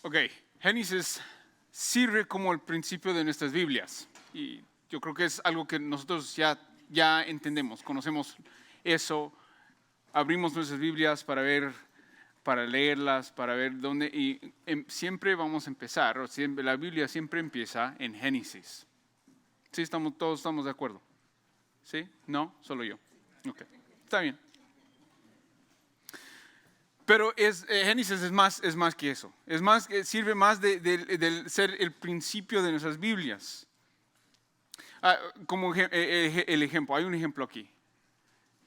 Ok, Génesis sirve como el principio de nuestras Biblias y yo creo que es algo que nosotros ya entendemos, conocemos eso, abrimos nuestras Biblias para leerlas, para ver dónde y siempre vamos a empezar, o siempre, la Biblia siempre empieza en Génesis. ¿Sí? Todos estamos de acuerdo. ¿Sí? ¿No? Solo yo. Ok, está bien. Pero Génesis es más que eso. Sirve más de ser el principio de nuestras Biblias. Como el ejemplo, hay un ejemplo aquí.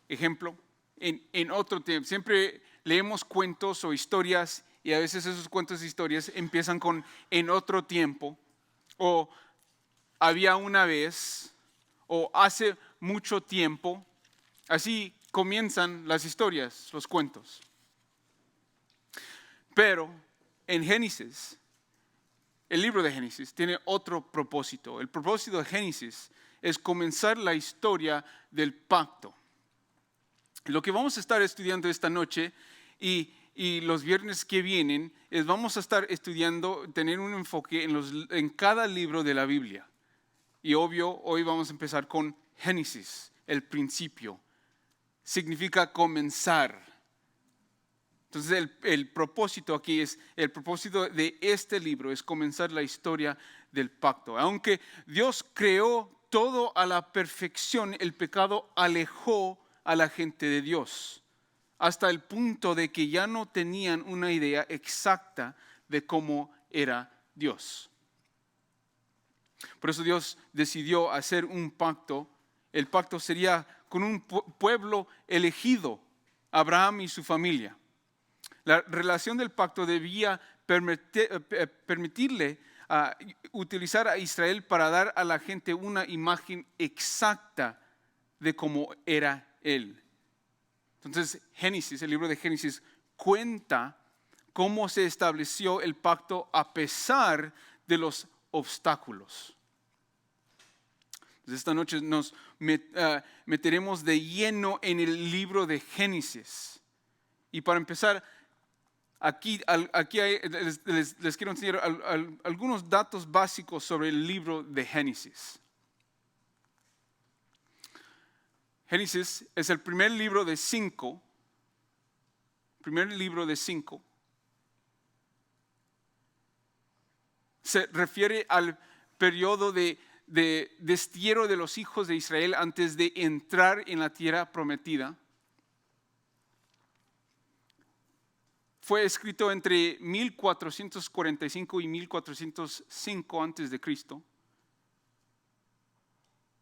Ejemplo, en otro tiempo. Siempre leemos cuentos o historias y a veces esos cuentos e historias empiezan con en otro tiempo o había una vez o hace mucho tiempo. Así comienzan las historias, los cuentos. Pero en Génesis, el libro de Génesis tiene otro propósito. El propósito de Génesis es comenzar la historia del pacto. Lo que vamos a estar estudiando esta noche y los viernes que vienen es vamos a estar estudiando, tener un enfoque en cada libro de la Biblia. Y obvio, hoy vamos a empezar con Génesis, el principio. Significa comenzar. Entonces el propósito aquí el propósito de este libro es comenzar la historia del pacto. Aunque Dios creó todo a la perfección, el pecado alejó a la gente de Dios, hasta el punto de que ya no tenían una idea exacta de cómo era Dios. Por eso Dios decidió hacer un pacto. El pacto sería con un pueblo elegido, Abraham y su familia. La relación del pacto debía permitirle utilizar a Israel para dar a la gente una imagen exacta de cómo era él. Entonces, Génesis, el libro de Génesis, cuenta cómo se estableció el pacto a pesar de los obstáculos. Entonces, esta noche nos meteremos de lleno en el libro de Génesis. Y para empezar, aquí les quiero enseñar algunos datos básicos sobre el libro de Génesis. Génesis es el primer libro de 5. Se refiere al periodo de destierro de los hijos de Israel antes de entrar en la tierra prometida. Fue escrito entre 1445 y 1405 antes de Cristo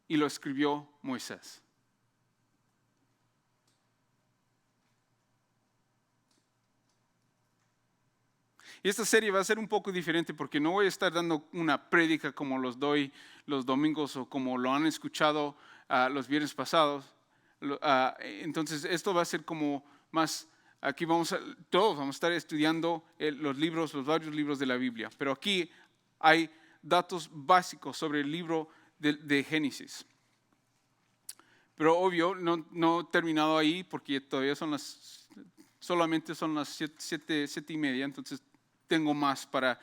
y lo escribió Moisés. Y esta serie va a ser un poco diferente porque no voy a estar dando una prédica como los doy los domingos o como lo han escuchado los viernes pasados. Entonces esto va a ser como más, aquí todos vamos a estar estudiando los varios libros de la Biblia. Pero aquí hay datos básicos sobre el libro de Génesis. Pero obvio, no he terminado ahí porque todavía solamente son las 7:30, entonces tengo más para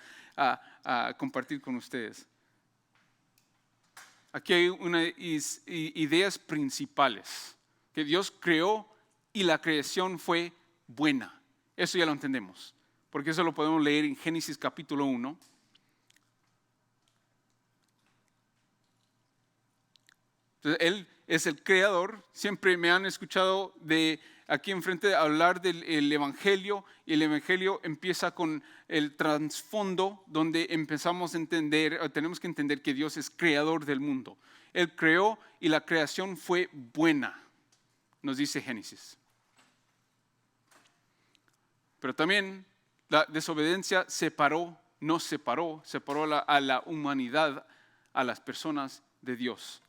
compartir con ustedes. Aquí hay unas ideas principales, que Dios creó y la creación fue buena. Eso ya lo entendemos, porque eso lo podemos leer en Génesis capítulo 1. Entonces, Él es el creador. Siempre me han escuchado de aquí enfrente hablar del Evangelio, y el Evangelio empieza con el trasfondo donde empezamos a tenemos que entender que Dios es creador del mundo. Él creó y la creación fue buena, nos dice Génesis. Pero también la desobediencia separó a la humanidad, a las personas de Dios.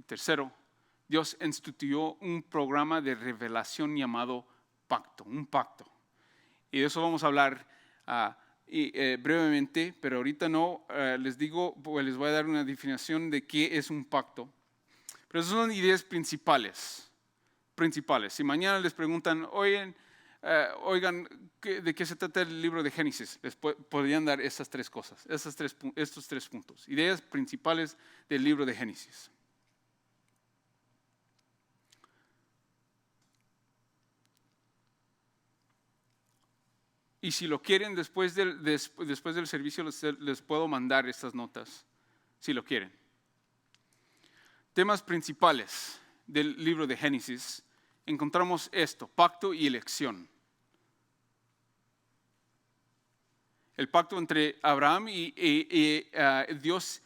Tercero, Dios instituyó un programa de revelación llamado pacto, un pacto. Y de eso vamos a hablar brevemente, pero ahorita no, les digo, pues les voy a dar una definición de qué es un pacto. Pero esas son ideas principales. Si mañana les preguntan, oigan, ¿de qué se trata el libro de Génesis? Les podrían dar esas tres cosas, estos tres puntos. Ideas principales del libro de Génesis. Y si lo quieren, después del servicio les puedo mandar estas notas, si lo quieren. Temas principales del libro de Génesis, encontramos esto, pacto y elección. El pacto entre Abraham y Dios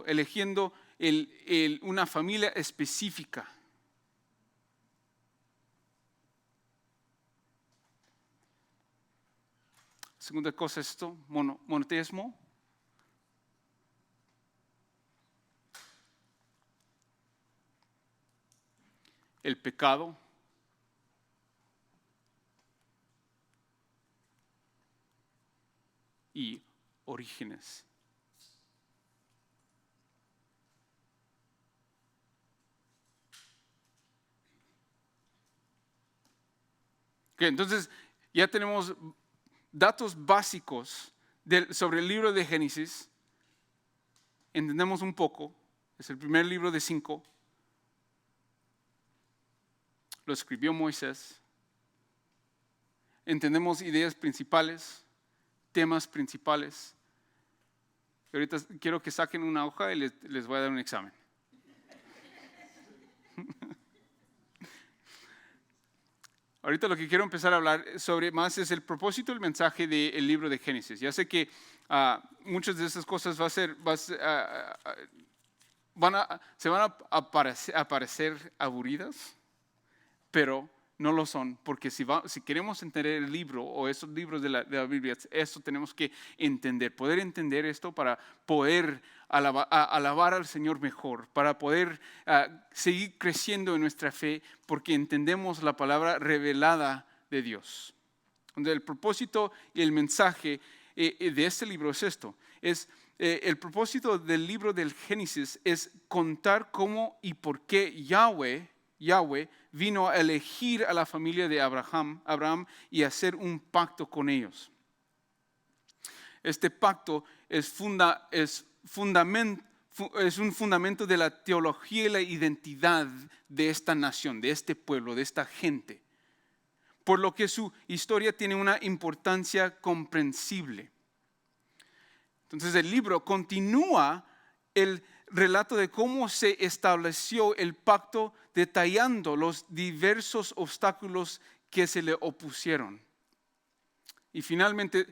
eligiendo una familia específica. Segunda cosa es esto, monoteísmo. El pecado. Y orígenes. Okay, entonces ya tenemos datos básicos sobre el libro de Génesis. Entendemos un poco. Es el primer libro de 5. Lo escribió Moisés. Entendemos ideas principales, temas principales. Y ahorita quiero que saquen una hoja y les voy a dar un examen. Ahorita lo que quiero empezar a hablar sobre más es el propósito del mensaje del libro de Génesis. Ya sé que muchas de esas cosas se van a parecer aburridas, pero no lo son, porque si queremos entender el libro o esos libros de la Biblia, esto tenemos que poder entender esto para poder alabar al Señor mejor, para poder seguir creciendo en nuestra fe, porque entendemos la palabra revelada de Dios. Donde el propósito y el mensaje de este libro es esto, el propósito del libro del Génesis es contar cómo y por qué Yahweh vino a elegir a la familia de Abraham y hacer un pacto con ellos. Este pacto es un fundamento de la teología y la identidad de esta nación, de este pueblo, de esta gente. Por lo que su historia tiene una importancia comprensible. Entonces el libro continúa el relato de cómo se estableció el pacto, detallando los diversos obstáculos que se le opusieron. Y finalmente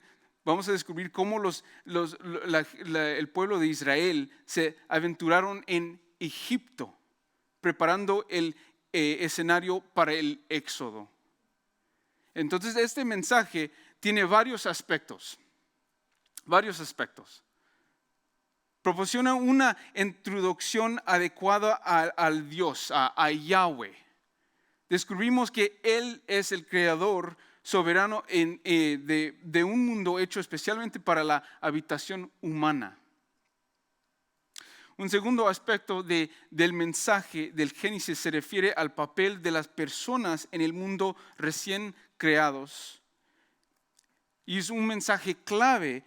vamos a descubrir cómo el pueblo de Israel se aventuraron en Egipto, preparando el escenario para el éxodo. Entonces este mensaje tiene varios aspectos. Proporciona una introducción adecuada al Dios, a Yahweh. Descubrimos que Él es el creador soberano de un mundo hecho especialmente para la habitación humana. Un segundo aspecto del mensaje del Génesis se refiere al papel de las personas en el mundo recién creados. Y es un mensaje clave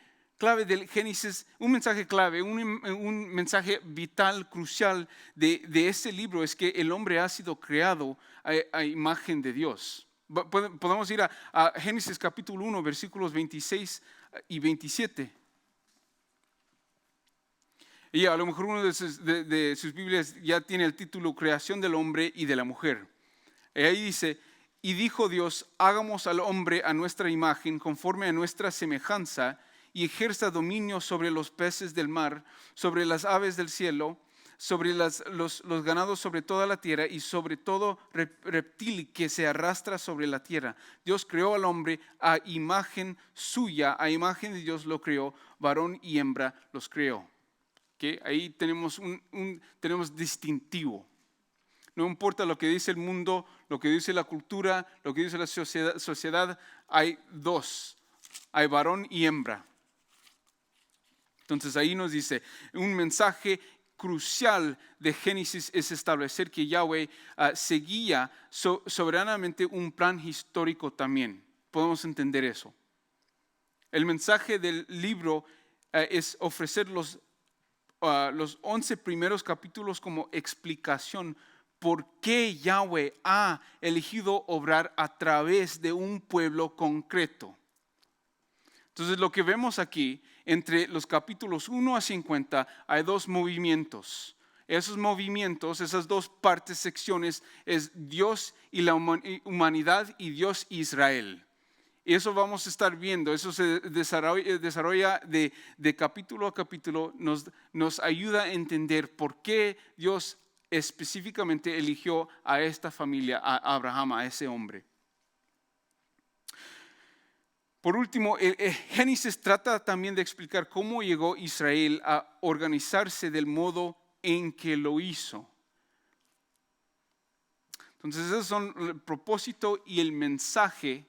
del Génesis, un mensaje clave, un mensaje vital, crucial de este libro es que el hombre ha sido creado a imagen de Dios. Podemos ir a Génesis capítulo 1, versículos 26 y 27. Y a lo mejor uno de sus Biblias ya tiene el título Creación del hombre y de la mujer. Y ahí dice, y dijo Dios, hagamos al hombre a nuestra imagen, conforme a nuestra semejanza, y ejerza dominio sobre los peces del mar, sobre las aves del cielo, sobre los ganados sobre toda la tierra y sobre todo reptil que se arrastra sobre la tierra. Dios creó al hombre a imagen suya, a imagen de Dios lo creó, varón y hembra los creó. ¿Okay? Ahí tenemos tenemos distintivo. No importa lo que dice el mundo, lo que dice la cultura, lo que dice la sociedad, hay dos. Hay varón y hembra. Entonces ahí nos dice, un mensaje crucial de Génesis es establecer que Yahweh seguía soberanamente un plan histórico también. Podemos entender eso. El mensaje del libro es ofrecer los 11 primeros capítulos como explicación por qué Yahweh ha elegido obrar a través de un pueblo concreto. Entonces lo que vemos aquí, entre los capítulos 1 a 50, hay dos movimientos. Esos movimientos, esas dos partes, secciones, es Dios y la humanidad y Dios y Israel. Y eso vamos a estar viendo, eso se desarrolla de capítulo a capítulo, nos ayuda a entender por qué Dios específicamente eligió a esta familia, a Abraham, a ese hombre. Por último, Génesis trata también de explicar cómo llegó Israel a organizarse del modo en que lo hizo. Entonces, esos son el propósito y el mensaje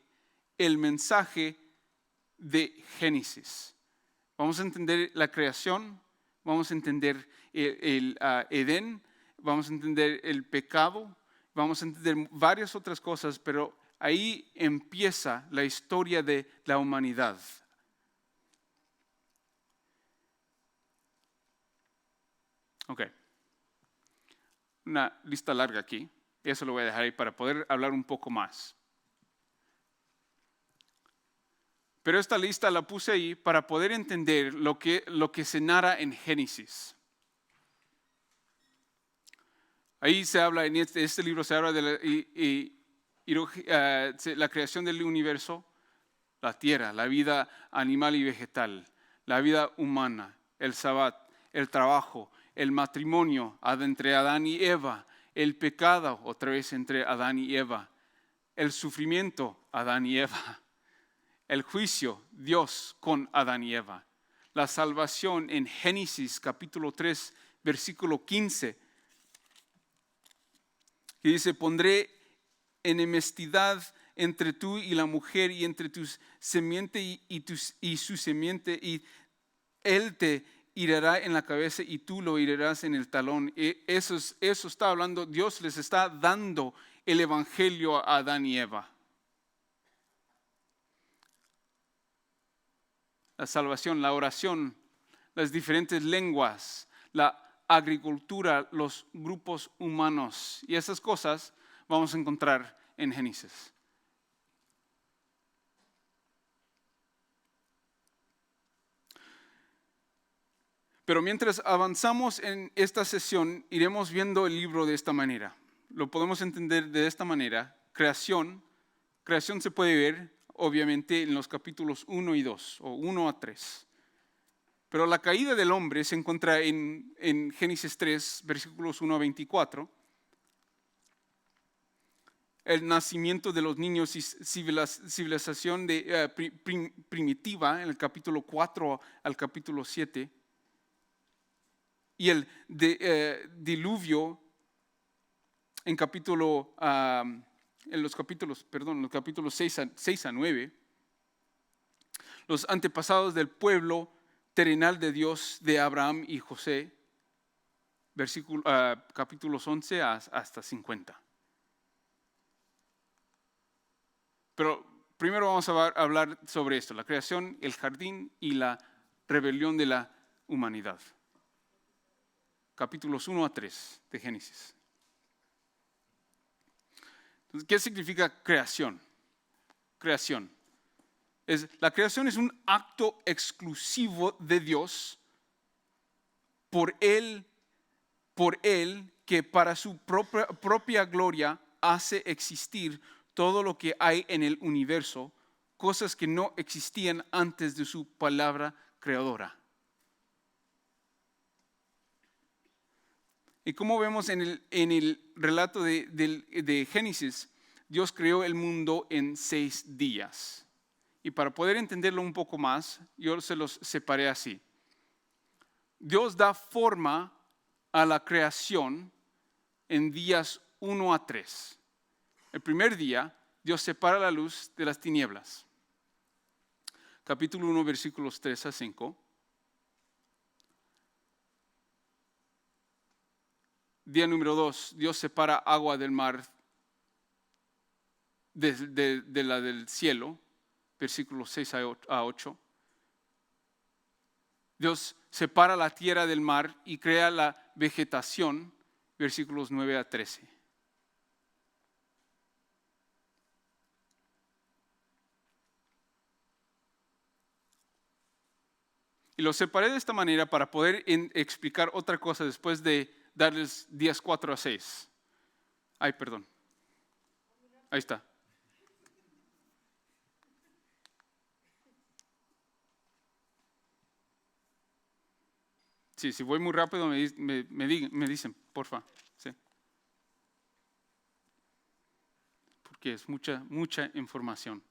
de Génesis. Vamos a entender la creación, vamos a entender el Edén, vamos a entender el pecado, vamos a entender varias otras cosas, pero ahí empieza la historia de la humanidad. Ok. Una lista larga aquí. Eso lo voy a dejar ahí para poder hablar un poco más. Pero esta lista la puse ahí para poder entender lo que se narra en Génesis. Ahí se habla, en este libro se habla de la creación del universo, la tierra, la vida animal y vegetal, la vida humana, el sabbat, el trabajo, el matrimonio entre Adán y Eva, el pecado otra vez entre Adán y Eva, el sufrimiento, Adán y Eva, el juicio, Dios con Adán y Eva, la salvación en Génesis capítulo 3, versículo 15, que dice, pondré enemistad entre tú y la mujer y entre tu semiente y su semiente, y él te herirá en la cabeza y tú lo herirás en el talón. Eso está hablando, Dios les está dando el evangelio a Adán y Eva. La salvación, la oración, las diferentes lenguas, la agricultura, los grupos humanos y esas cosas vamos a encontrar en Génesis. Pero mientras avanzamos en esta sesión, iremos viendo el libro de esta manera. Lo podemos entender de esta manera. Creación se puede ver obviamente en los capítulos 1 y 2, o 1 a 3. Pero la caída del hombre se encuentra en Génesis 3, versículos 1 a 24. El nacimiento de los niños y civilización primitiva en el capítulo 4 al capítulo 7. Y el diluvio en los capítulos 6 a 9. Los antepasados del pueblo terrenal de Dios, de Abraham y José, capítulos 11 hasta 50. Pero primero vamos a hablar sobre esto, la creación, el jardín y la rebelión de la humanidad. Capítulos 1 a 3 de Génesis. Entonces, ¿qué significa creación? Creación. La creación es un acto exclusivo de Dios por Él que para su propia gloria hace existir todo lo que hay en el universo, cosas que no existían antes de su palabra creadora. Y como vemos en el relato de Génesis, Dios creó el mundo en 6 días. Y para poder entenderlo un poco más, yo se los separé así. Dios da forma a la creación en días 1 a 3. El primer día, Dios separa la luz de las tinieblas. Capítulo 1, versículos 3 a 5. Día número 2, Dios separa agua del mar de la del cielo, versículos 6 a 8. Dios separa la tierra del mar y crea la vegetación, versículos 9 a 13. Y lo separé de esta manera para poder explicar otra cosa después de darles días 4 a 6. Ay, perdón. Ahí está. Sí, si voy muy rápido me dicen, porfa. Sí. Porque es mucha información.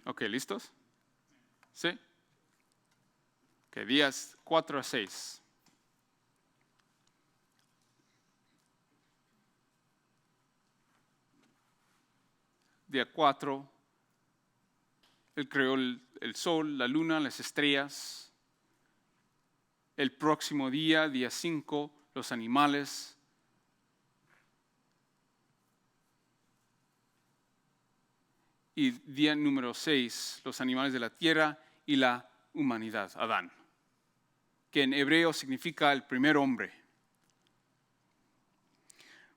Ok, ¿listos? ¿Sí? Ok, días 4 a 6. Día 4, Él creó el sol, la luna, las estrellas. El próximo día, día 5, los animales. Y día número 6, los animales de la tierra y la humanidad, Adán, que en hebreo significa el primer hombre.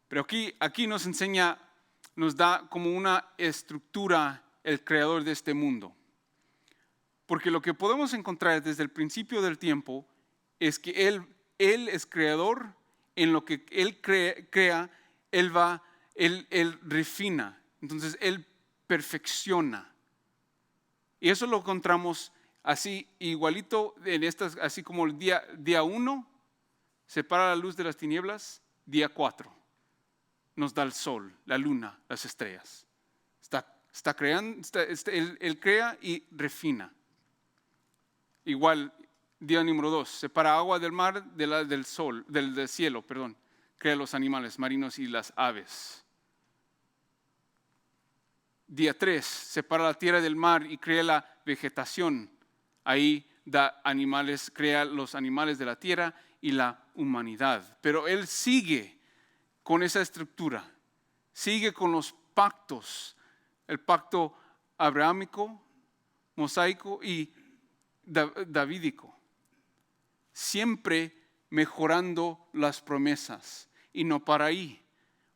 Pero aquí nos enseña, nos da como una estructura el creador de este mundo. Porque lo que podemos encontrar desde el principio del tiempo es que Él es creador. En lo que Él crea, Él refina. Entonces Él perfecciona. Y eso lo encontramos así igualito en estas, así como el día 1 separa la luz de las tinieblas, día 4 nos da el sol, la luna, las estrellas. Está creando, él crea y refina. Igual, día número 2, separa agua del mar del cielo, crea los animales marinos y las aves. Día 3, separa la tierra del mar y crea la vegetación. Ahí crea los animales de la tierra y la humanidad. Pero Él sigue con esa estructura, sigue con los pactos, el pacto abrahámico, mosaico y davídico, siempre mejorando las promesas y no para ahí.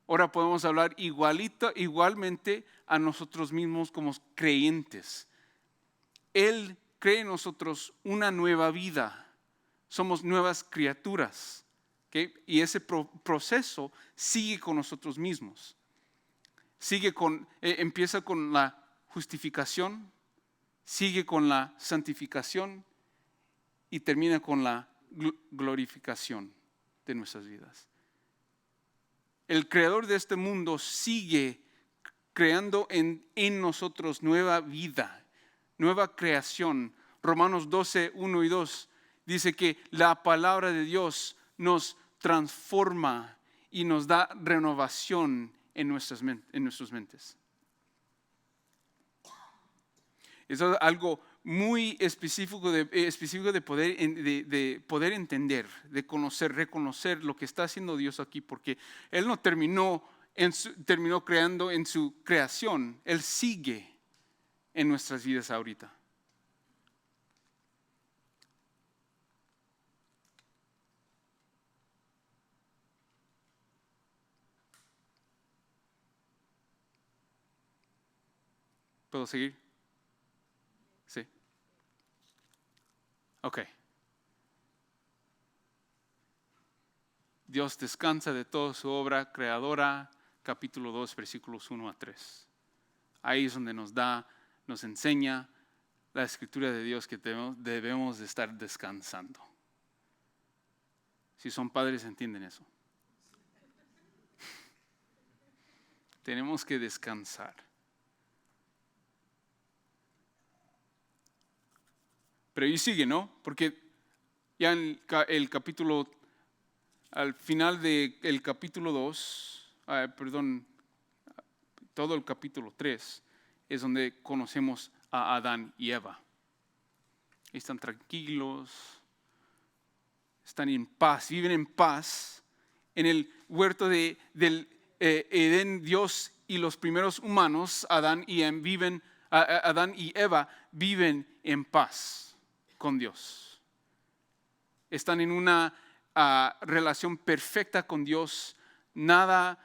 Ahora podemos hablar igualmente a nosotros mismos como creyentes. Él cree en nosotros una nueva vida, somos nuevas criaturas. ¿Okay? Y ese proceso sigue con nosotros mismos. Empieza con la justificación, sigue con la santificación y termina con la glorificación de nuestras vidas. El creador de este mundo sigue creando en nosotros nueva vida, nueva creación. Romanos 12, 1 y 2 dice que la palabra de Dios nos transforma y nos da renovación en nuestras mentes. Eso es algo muy específico de poder entender, de reconocer lo que está haciendo Dios aquí, porque Él no terminó creando en su creación, Él sigue en nuestras vidas ahorita. ¿Puedo seguir? Sí. Ok. Dios descansa de toda su obra creadora, capítulo 2, versículos 1 a 3. Ahí es donde nos enseña la escritura de Dios que debemos de estar descansando. Si son padres, entienden eso. Tenemos que descansar. Pero ahí sigue, ¿no? Porque ya en el capítulo, al final del capítulo 2, todo el capítulo 3, es donde conocemos a Adán y Eva. Están tranquilos, están en paz, viven en paz. En el huerto del Edén, Dios y los primeros humanos, Adán y Eva, viven en paz con Dios. Están en una relación perfecta con Dios. No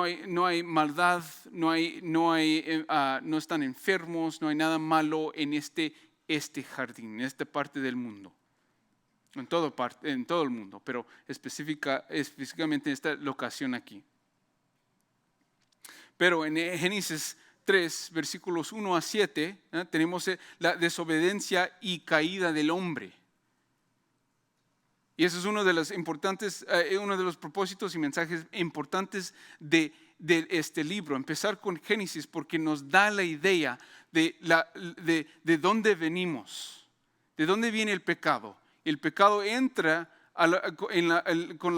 hay maldad, no están enfermos, no hay nada malo en este jardín, en esta parte del mundo. En todo el mundo, pero específicamente en esta locación aquí. Pero en Génesis 3, versículos 1 a 7, tenemos la desobediencia y caída del hombre. Y eso es uno de los propósitos y mensajes importantes de este libro. Empezar con Génesis porque nos da la idea de dónde venimos, de dónde viene el pecado. El pecado entra con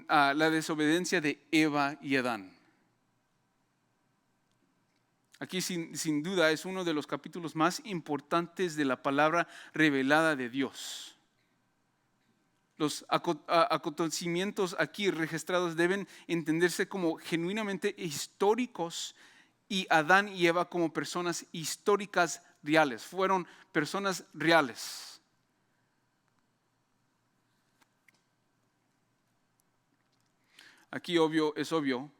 la desobediencia de Eva y Adán. Aquí sin duda es uno de los capítulos más importantes de la palabra revelada de Dios. Los acontecimientos aquí registrados deben entenderse como genuinamente históricos y Adán y Eva como personas históricas reales. Fueron personas reales. Aquí es obvio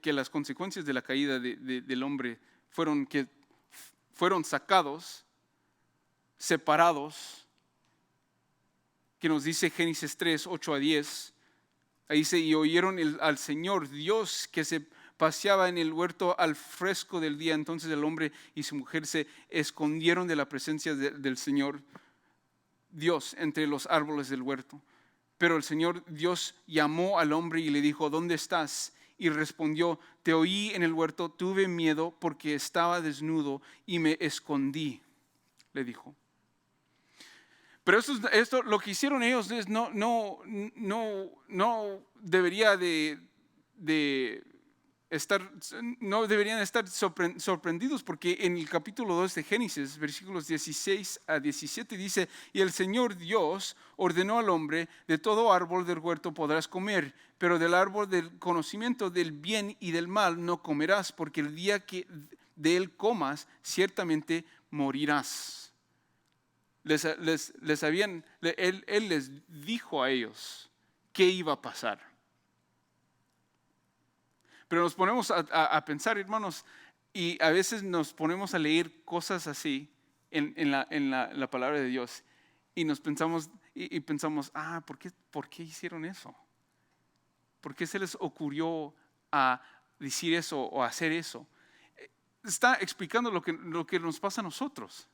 que las consecuencias de la caída del hombre fueron que fueron sacados, separados, que nos dice Génesis 3, 8 a 10. Ahí dice, y oyeron al Señor Dios que se paseaba en el huerto al fresco del día. Entonces el hombre y su mujer se escondieron de la presencia del Señor Dios entre los árboles del huerto. Pero el Señor Dios llamó al hombre y le dijo, ¿dónde estás? Y respondió, te oí en el huerto, tuve miedo porque estaba desnudo y me escondí, le dijo. Pero esto lo que hicieron ellos no debería no deberían estar sorprendidos, porque en el capítulo 2 de Génesis, versículos 16 a 17 dice, y el Señor Dios ordenó al hombre, de todo árbol del huerto podrás comer, pero del árbol del conocimiento del bien y del mal no comerás, porque el día que de él comas, ciertamente morirás. Él les dijo a ellos qué iba a pasar. Pero nos ponemos a pensar, hermanos, y a veces nos ponemos a leer cosas así en la palabra de Dios y pensamos, ¿por qué hicieron eso? ¿Por qué se les ocurrió a decir eso o hacer eso? Está explicando lo que nos pasa a nosotros.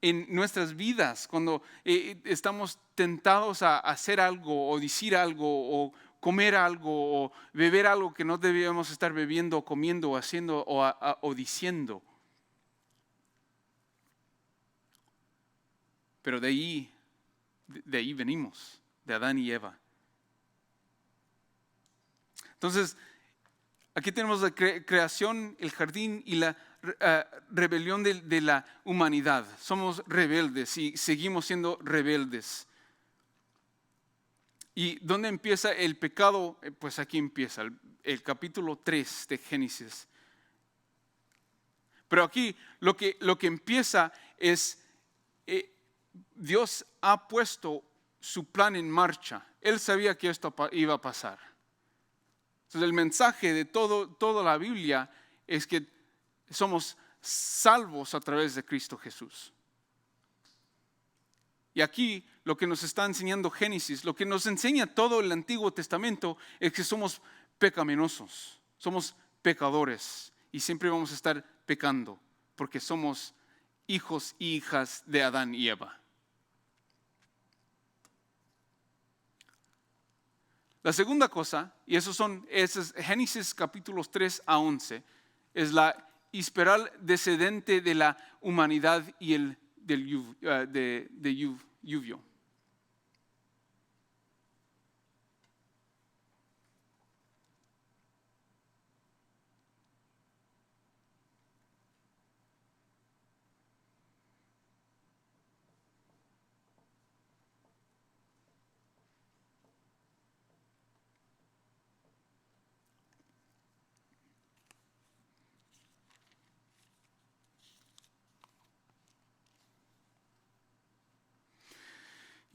En nuestras vidas, cuando estamos tentados a hacer algo o decir algo o comer algo o beber algo que no debíamos estar bebiendo o comiendo o haciendo o diciendo. Pero de ahí venimos, de Adán y Eva. Entonces, aquí tenemos la creación, el jardín y la rebelión de la humanidad. Somos rebeldes y seguimos siendo rebeldes. ¿Y dónde empieza el pecado? Pues aquí empieza el capítulo 3 de Génesis. Pero aquí lo que empieza es, Dios ha puesto su plan en marcha. Él sabía que esto iba a pasar. Entonces el mensaje de toda la Biblia es que somos salvos a través de Cristo Jesús. Y aquí lo que nos está enseñando Génesis, lo que nos enseña todo el Antiguo Testamento es que somos pecaminosos, somos pecadores y siempre vamos a estar pecando porque somos hijos e hijas de Adán y Eva. La segunda cosa, y eso es Génesis capítulos 3 a 11, es la espiral descendente de la humanidad y del lluvio.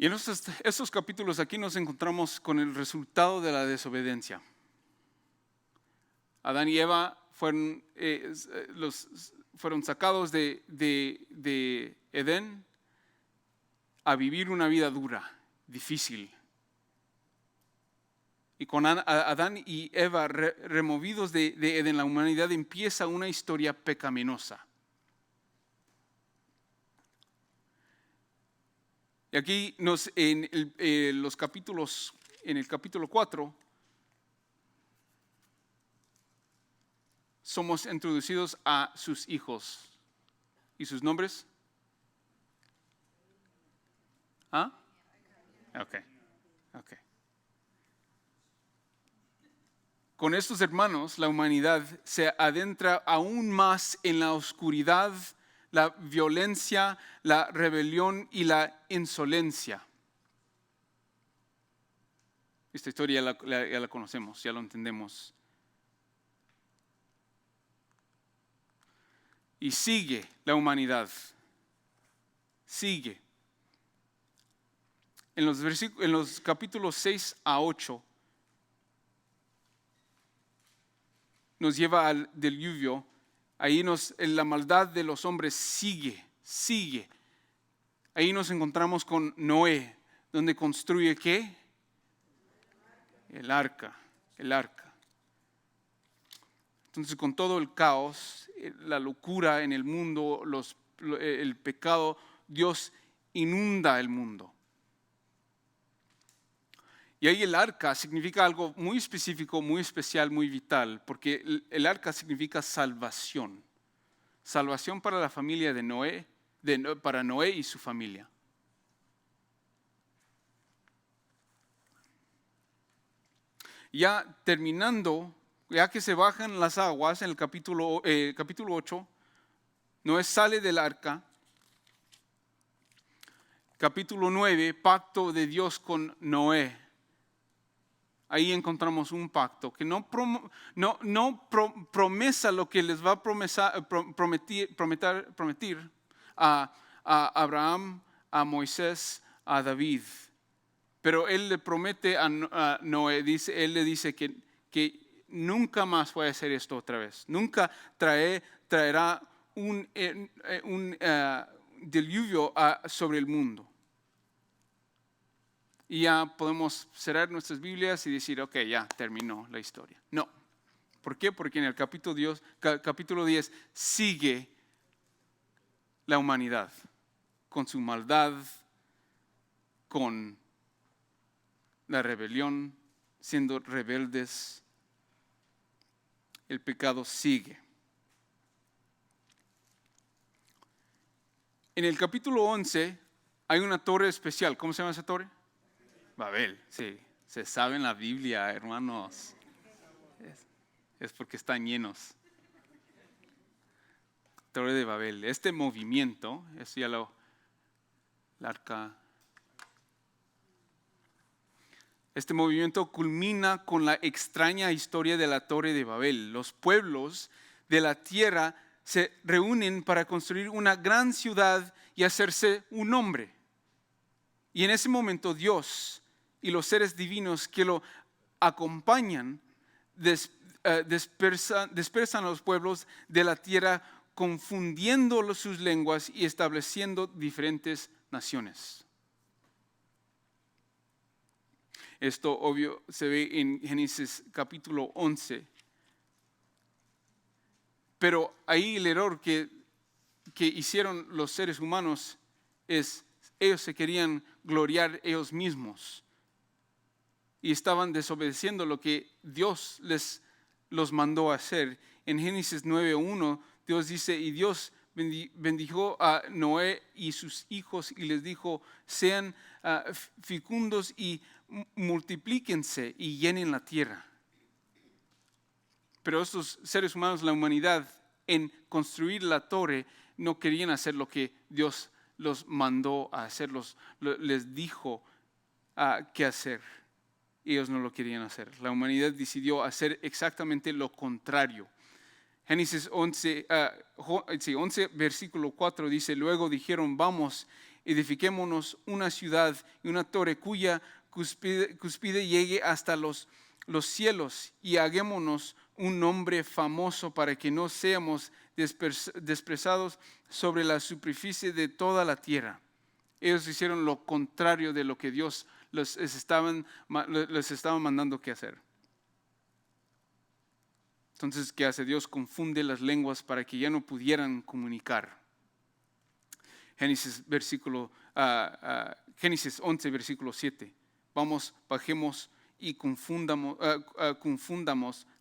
Y en estos capítulos aquí nos encontramos con el resultado de la desobediencia. Adán y Eva fueron sacados de Edén a vivir una vida dura, difícil. Y con Adán y Eva removidos de Edén, la humanidad empieza una historia pecaminosa. Y aquí en el capítulo 4, somos introducidos a sus hijos. ¿Y sus nombres? ¿Ah? Ok. Con estos hermanos, la humanidad se adentra aún más en la oscuridad, la violencia, la rebelión y la insolencia. Esta historia ya la conocemos, ya lo entendemos. Y sigue la humanidad. Sigue. En los capítulos 6 a 8 nos lleva al diluvio. Ahí la maldad de los hombres sigue. Ahí nos encontramos con Noé, donde construye ¿qué? El arca. Entonces, con todo el caos, la locura en el mundo, el pecado, Dios inunda el mundo. Y ahí el arca significa algo muy específico, muy especial, muy vital, porque el arca significa salvación. Salvación para la familia de Noé, para Noé y su familia. Ya terminando, ya que se bajan las aguas en el capítulo 8, Noé sale del arca. Capítulo 9, pacto de Dios con Noé. Ahí encontramos un pacto que no promesa lo que les va a prometer a Abraham, a Moisés, a David. Pero él le promete a Noé, él le dice que nunca más voy a hacer esto otra vez. Nunca traerá un diluvio sobre el mundo. Y ya podemos cerrar nuestras Biblias y decir, ok, ya terminó la historia. No. ¿Por qué? Porque en el capítulo 10 sigue la humanidad con su maldad, con la rebelión, siendo rebeldes. El pecado sigue. En el capítulo 11 hay una torre especial. ¿Cómo se llama esa torre? Babel, sí, se sabe en la Biblia, hermanos. Es porque están llenos. Torre de Babel. Este movimiento, el arca. Este movimiento culmina con la extraña historia de la Torre de Babel. Los pueblos de la tierra se reúnen para construir una gran ciudad y hacerse un nombre. Y en ese momento Dios y los seres divinos que lo acompañan dispersan a los pueblos de la tierra, confundiendo sus lenguas y estableciendo diferentes naciones. Esto obvio se ve en Génesis capítulo 11. Pero ahí el error que hicieron los seres humanos es, ellos se querían gloriar ellos mismos y estaban desobedeciendo lo que Dios los mandó a hacer. En Génesis 9:1 Dios dice, y Dios bendijo a Noé y sus hijos y les dijo, sean fecundos y multiplíquense y llenen la tierra. Pero estos seres humanos, la humanidad, en construir la torre, no querían hacer lo que Dios los mandó a hacer, les dijo qué hacer. Ellos no lo querían hacer. La humanidad decidió hacer exactamente lo contrario. Génesis 11, 11, versículo 4 dice, luego dijeron, vamos, edifiquémonos una ciudad y una torre cuya cúspide llegue hasta los cielos y hagámonos un nombre famoso para que no seamos desprezados sobre la superficie de toda la tierra. Ellos hicieron lo contrario de lo que Dios les estaban mandando que hacer. Entonces, ¿qué hace Dios? Confunde las lenguas para que ya no pudieran comunicar. Génesis 11, versículo 7. Vamos, bajemos y confundamos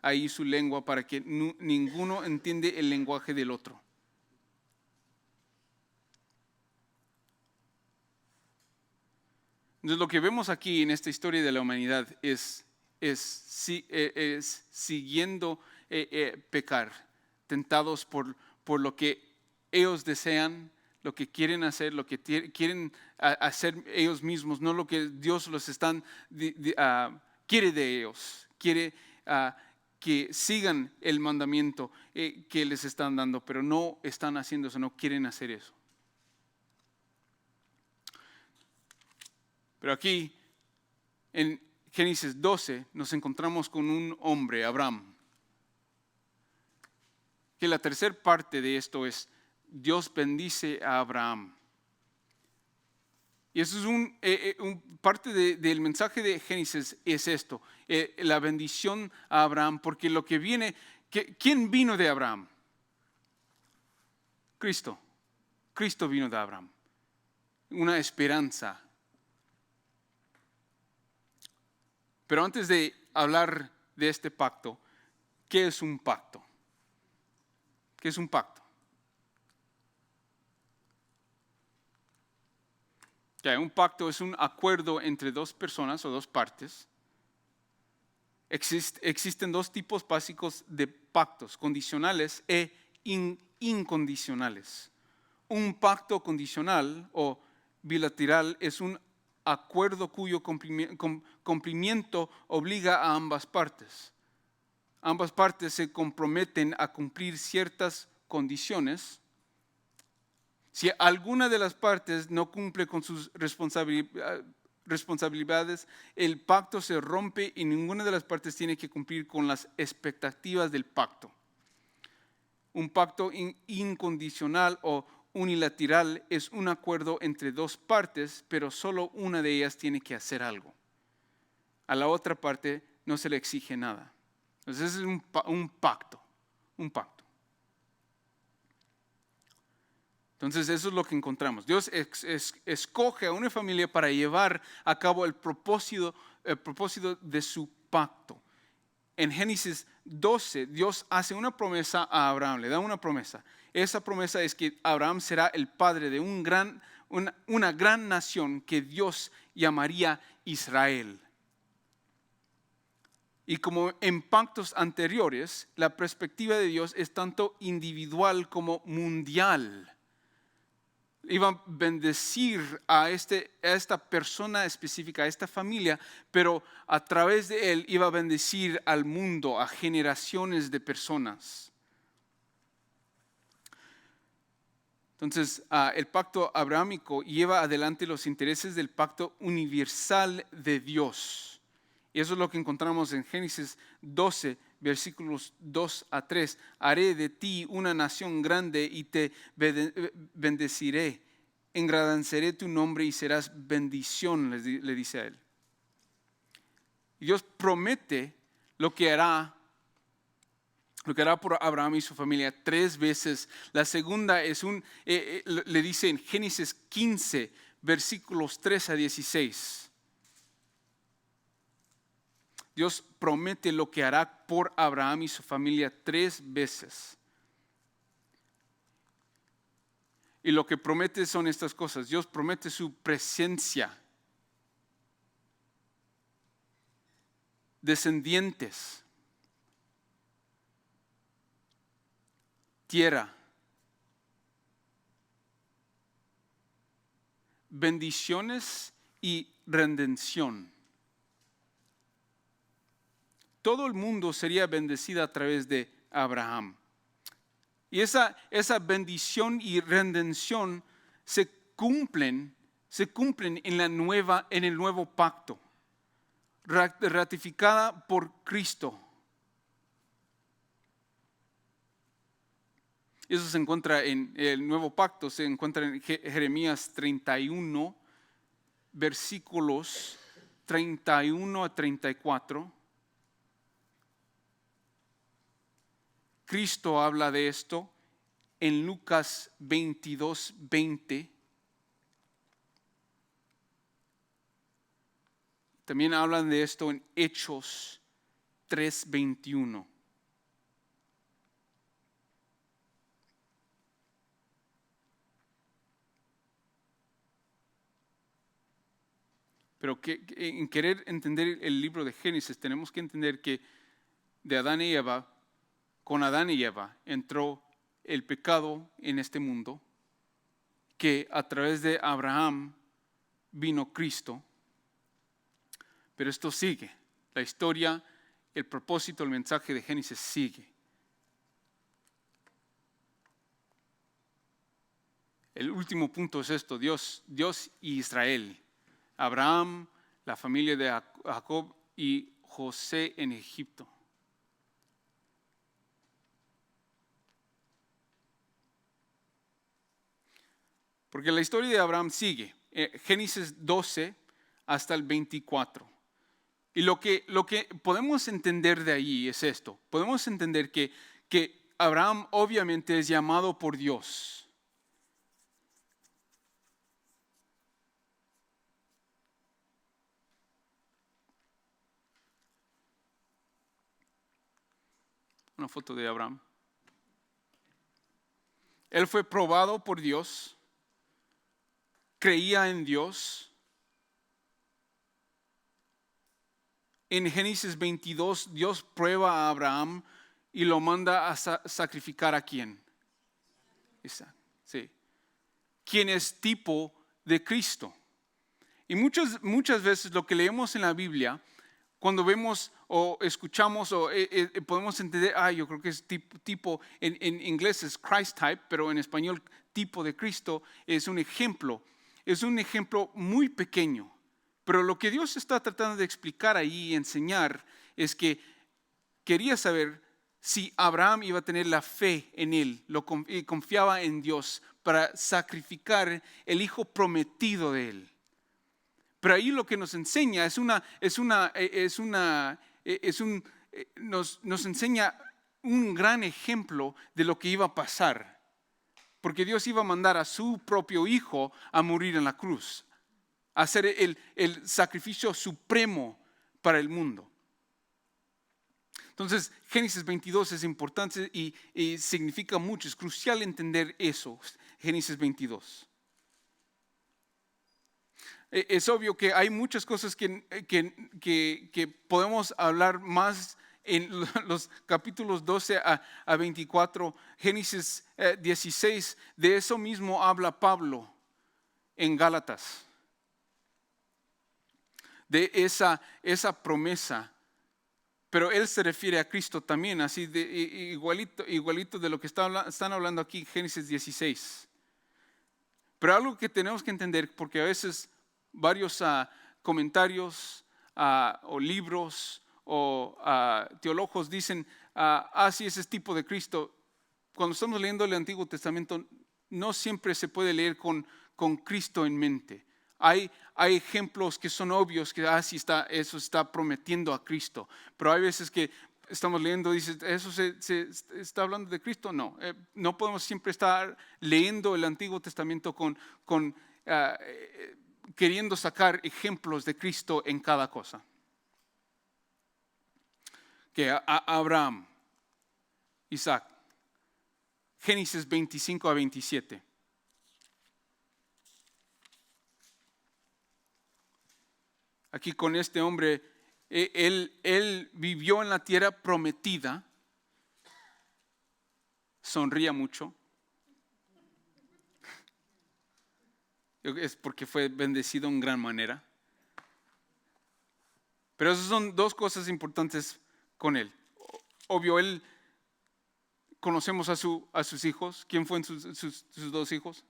ahí su lengua para que ninguno entiende el lenguaje del otro. Entonces, lo que vemos aquí en esta historia de la humanidad es siguiendo pecar, tentados por lo que ellos desean, lo que quieren hacer, lo que quieren hacer ellos mismos, no lo que Dios quiere de ellos, quiere que sigan el mandamiento que les están dando, pero no están haciendo eso, no quieren hacer eso. Pero aquí, en Génesis 12, nos encontramos con un hombre, Abraham. Que la tercera parte de esto es, Dios bendice a Abraham. Y eso es parte del mensaje de Génesis es esto, la bendición a Abraham, porque lo que viene, ¿quién vino de Abraham? Cristo. Cristo vino de Abraham. Una esperanza. Pero antes de hablar de este pacto, ¿qué es un pacto? ¿Qué es un pacto? Un pacto es un acuerdo entre dos personas o dos partes. Existen dos tipos básicos de pactos, condicionales e incondicionales. Un pacto condicional o bilateral es un acuerdo cuyo cumplimiento obliga a ambas partes. Ambas partes se comprometen a cumplir ciertas condiciones. Si alguna de las partes no cumple con sus responsabilidades, el pacto se rompe y ninguna de las partes tiene que cumplir con las expectativas del pacto. Un pacto incondicional o unilateral es un acuerdo entre dos partes, pero solo una de ellas tiene que hacer algo. A la otra parte no se le exige nada. Entonces es un pacto. Entonces eso es lo que encontramos. Dios escoge a una familia para llevar a cabo el propósito de su pacto. En Génesis 12, Dios hace una promesa a Abraham, le da una promesa. Esa promesa es que Abraham será el padre de una gran nación que Dios llamaría Israel. Y como en pactos anteriores, la perspectiva de Dios es tanto individual como mundial. Iba a bendecir a esta persona específica, a esta familia, pero a través de él iba a bendecir al mundo, a generaciones de personas. Entonces, el pacto abrahámico lleva adelante los intereses del pacto universal de Dios. Y eso es lo que encontramos en Génesis 12, versículos 2 a 3. Haré de ti una nación grande y te bendeciré. Engrandeceré tu nombre y serás bendición, le dice a él. Dios promete lo que hará por Abraham y su familia 3 veces. La segunda le dice en Génesis 15, versículos 3 a 16. Dios promete lo que hará por Abraham y su familia 3 veces. Y lo que promete son estas cosas. Dios promete su presencia, descendientes, tierra, bendiciones y redención. Todo el mundo sería bendecido a través de Abraham. Y esa bendición y redención se cumplen en el nuevo pacto, ratificada por Cristo. Eso se encuentra en el nuevo pacto, se encuentra en Jeremías 31, versículos 31 a 34. Cristo habla de esto en Lucas 22, 20. También hablan de esto en Hechos 3, 21. Pero en querer entender el libro de Génesis, tenemos que entender que de Adán y Eva, con Adán y Eva, entró el pecado en este mundo, que a través de Abraham vino Cristo. Pero esto sigue. La historia, el propósito, el mensaje de Génesis sigue. El último punto es esto: Dios y Israel. Abraham, la familia de Jacob y José en Egipto. Porque la historia de Abraham sigue. Génesis 12 hasta el 24. Y lo que podemos entender de ahí es esto. Podemos entender que Abraham obviamente es llamado por Dios. Una foto de Abraham. Él fue probado por Dios. Creía en Dios. En Génesis 22, Dios prueba a Abraham y lo manda a sacrificar ¿a quién? Isaac, sí. Quien es tipo de Cristo. Y muchas veces lo que leemos en la Biblia, cuando vemos o escuchamos o podemos entender, yo creo que es tipo en inglés es Christ type, pero en español tipo de Cristo es un ejemplo muy pequeño. Pero lo que Dios está tratando de explicar ahí y enseñar es que quería saber si Abraham iba a tener la fe en él, y confiaba en Dios para sacrificar el hijo prometido de él. Pero ahí lo que nos enseña nos enseña un gran ejemplo de lo que iba a pasar. Porque Dios iba a mandar a su propio hijo a morir en la cruz, a hacer el sacrificio supremo para el mundo. Entonces, Génesis 22 es importante y significa mucho. Es crucial entender eso, Génesis 22. Es obvio que hay muchas cosas que podemos hablar más en los capítulos 12 a 24. Génesis 16, de eso mismo habla Pablo en Gálatas. De esa promesa. Pero él se refiere a Cristo también, así igualito de lo que están hablando aquí, Génesis 16. Pero algo que tenemos que entender, porque a veces varios comentarios o libros o teólogos dicen, sí, ese es tipo de Cristo. Cuando estamos leyendo el Antiguo Testamento, no siempre se puede leer con Cristo en mente. Hay ejemplos que son obvios que eso está prometiendo a Cristo, pero hay veces que estamos leyendo, dice, ¿eso se está hablando de Cristo? No, no podemos siempre estar leyendo el Antiguo Testamento queriendo sacar ejemplos de Cristo en cada cosa. Que Abraham, Isaac, Génesis 25 a 27. Aquí con este hombre, él vivió en la tierra prometida, sonría mucho. Es porque fue bendecido en gran manera. Pero esas son dos cosas importantes con él. Obvio, conocemos a sus hijos. ¿Quién fueron sus dos hijos?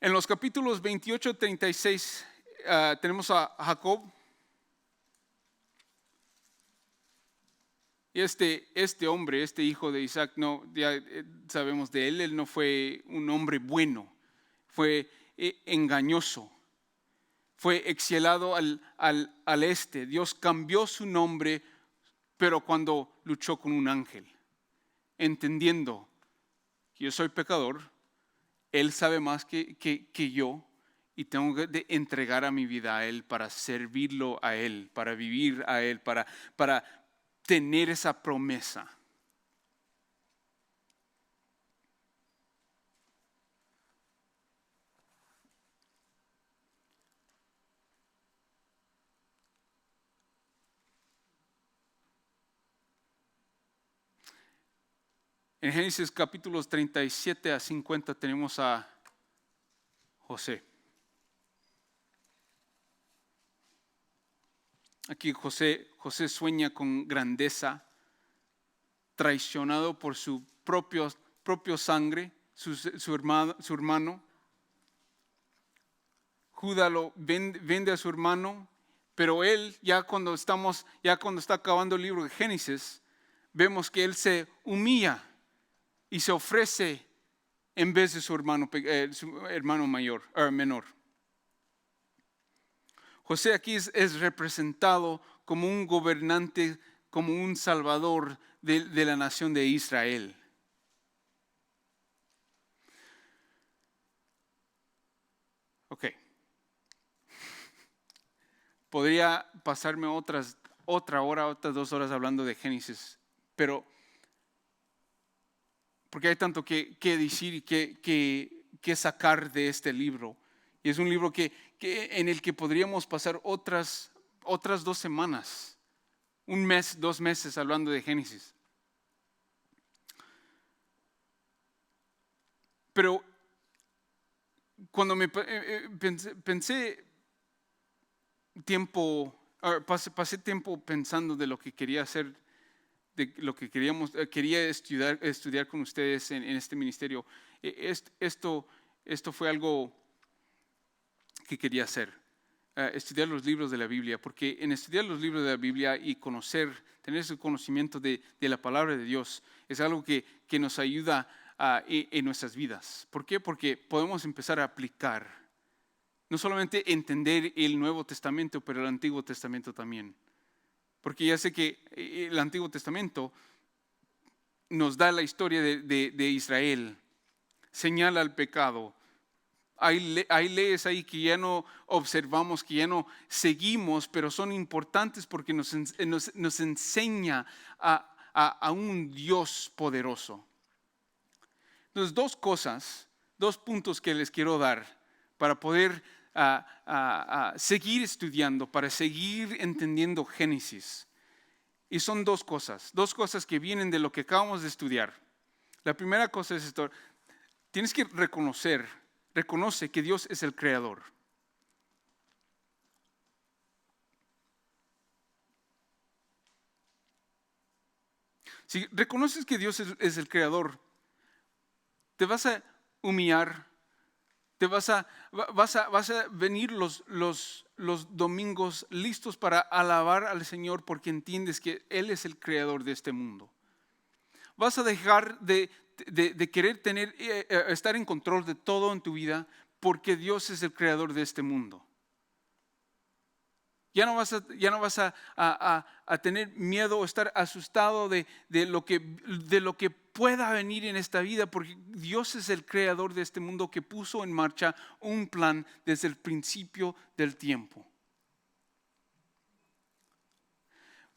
En los capítulos 28 y 36 tenemos a Jacob. Y este hombre, este hijo de Isaac, no, ya sabemos de él no fue un hombre bueno, fue engañoso, fue exiliado al este. Dios cambió su nombre, pero cuando luchó con un ángel, entendiendo que yo soy pecador, él sabe más que yo y tengo que entregar a mi vida a él para servirlo a él, para vivir a él, para tener esa promesa. En Génesis capítulos 37 a 50 tenemos a José. Aquí José sueña con grandeza, traicionado por su propio sangre, su hermano. Judá lo vende a su hermano, pero él ya cuando está acabando el libro de Génesis, vemos que él se humilla y se ofrece en vez de su hermano menor. José aquí es representado como un gobernante, como un salvador de la nación de Israel. Ok. Podría pasarme otras 2 horas hablando de Génesis, pero porque hay tanto que decir y que sacar de este libro. Y es un libro en el que podríamos pasar otras 2 semanas, 1 mes, 2 meses hablando de Génesis. Pero cuando pasé tiempo pensando de lo que quería hacer, de lo que quería estudiar con ustedes en este ministerio. Esto fue algo que quería hacer, estudiar los libros de la Biblia, porque en estudiar los libros de la Biblia y tener ese conocimiento de la palabra de Dios, es algo que nos ayuda en nuestras vidas. ¿Por qué? Porque podemos empezar a aplicar, no solamente entender el Nuevo Testamento, pero el Antiguo Testamento también. Porque ya sé que el Antiguo Testamento nos da la historia de Israel, señala el pecado. Hay leyes ahí que ya no observamos, que ya no seguimos, pero son importantes porque nos enseña a un Dios poderoso. Entonces, 2 puntos que les quiero dar para poder seguir estudiando, para seguir entendiendo Génesis. Y son 2 cosas que vienen de lo que acabamos de estudiar. La primera cosa es esto: tienes que reconoce que Dios es el creador. Si reconoces que Dios es el creador, te vas a humillar, vas a venir los domingos listos para alabar al Señor porque entiendes que Él es el creador de este mundo. Vas a dejar de querer estar en control de todo en tu vida porque Dios es el creador de este mundo. Ya no vas a tener miedo o estar asustado de lo que pueda venir en esta vida, porque Dios es el creador de este mundo que puso en marcha un plan desde el principio del tiempo.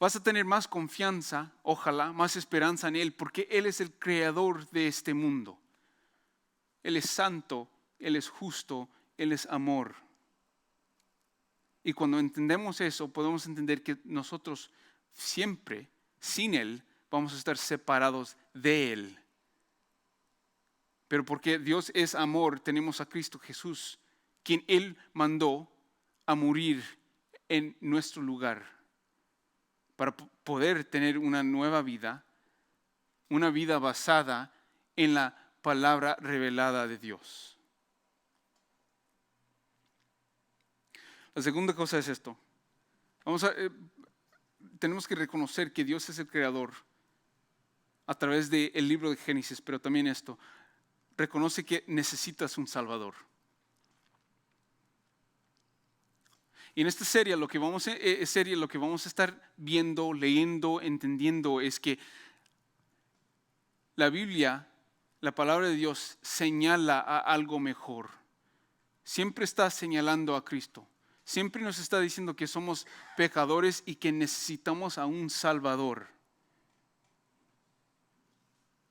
Vas a tener más confianza, ojalá, más esperanza en Él, porque Él es el creador de este mundo. Él es santo, Él es justo, Él es amor. Y cuando entendemos eso, podemos entender que nosotros siempre, sin Él, vamos a estar separados de Él. Pero porque Dios es amor, tenemos a Cristo Jesús, quien Él mandó a morir en nuestro lugar, para poder tener una nueva vida, una vida basada en la palabra revelada de Dios. La segunda cosa es esto. Tenemos que reconocer que Dios es el creador a través del libro de Génesis, pero también esto. Reconoce que necesitas un Salvador. Y en esta serie lo que vamos a estar viendo, leyendo, entendiendo es que la Biblia, la palabra de Dios, señala a algo mejor. Siempre está señalando a Cristo. Siempre nos está diciendo que somos pecadores y que necesitamos a un Salvador.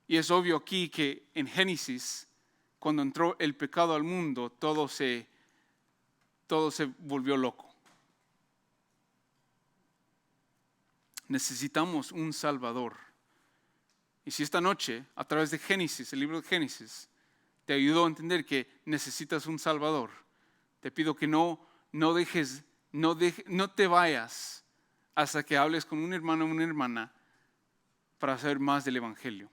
Y es obvio aquí que en Génesis, cuando entró el pecado al mundo, todo se volvió loco. Necesitamos un Salvador. Y si esta noche, a través de Génesis, el libro de Génesis, te ayudó a entender que necesitas un Salvador, te pido que no te vayas hasta que hables con un hermano o una hermana para saber más del Evangelio.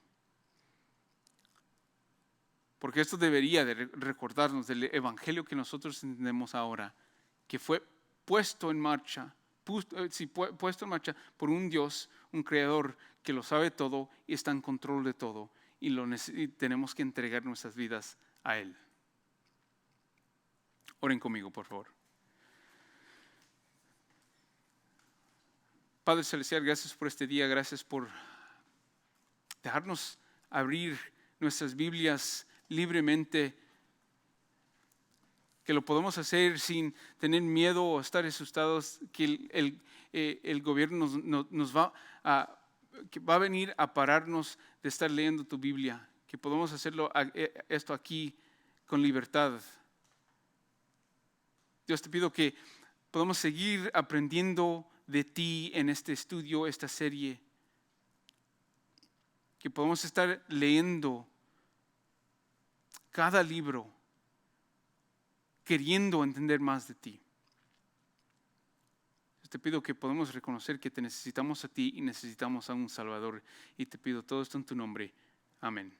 Porque esto debería de recordarnos del Evangelio que nosotros entendemos ahora, que fue puesto en marcha por un Dios, un creador que lo sabe todo y está en control de todo, y tenemos que entregar nuestras vidas a Él. Oren conmigo, por favor. Padre Celestial, gracias por este día, gracias por dejarnos abrir nuestras Biblias libremente, que lo podemos hacer sin tener miedo o estar asustados que el gobierno que va a venir a pararnos de estar leyendo tu Biblia, que podemos hacerlo esto aquí con libertad. Dios, te pido que podamos seguir aprendiendo de ti en este estudio, esta serie, que podamos estar leyendo cada libro, queriendo entender más de ti. Te pido que podamos reconocer que te necesitamos a ti y necesitamos a un Salvador. Y te pido todo esto en tu nombre. Amén.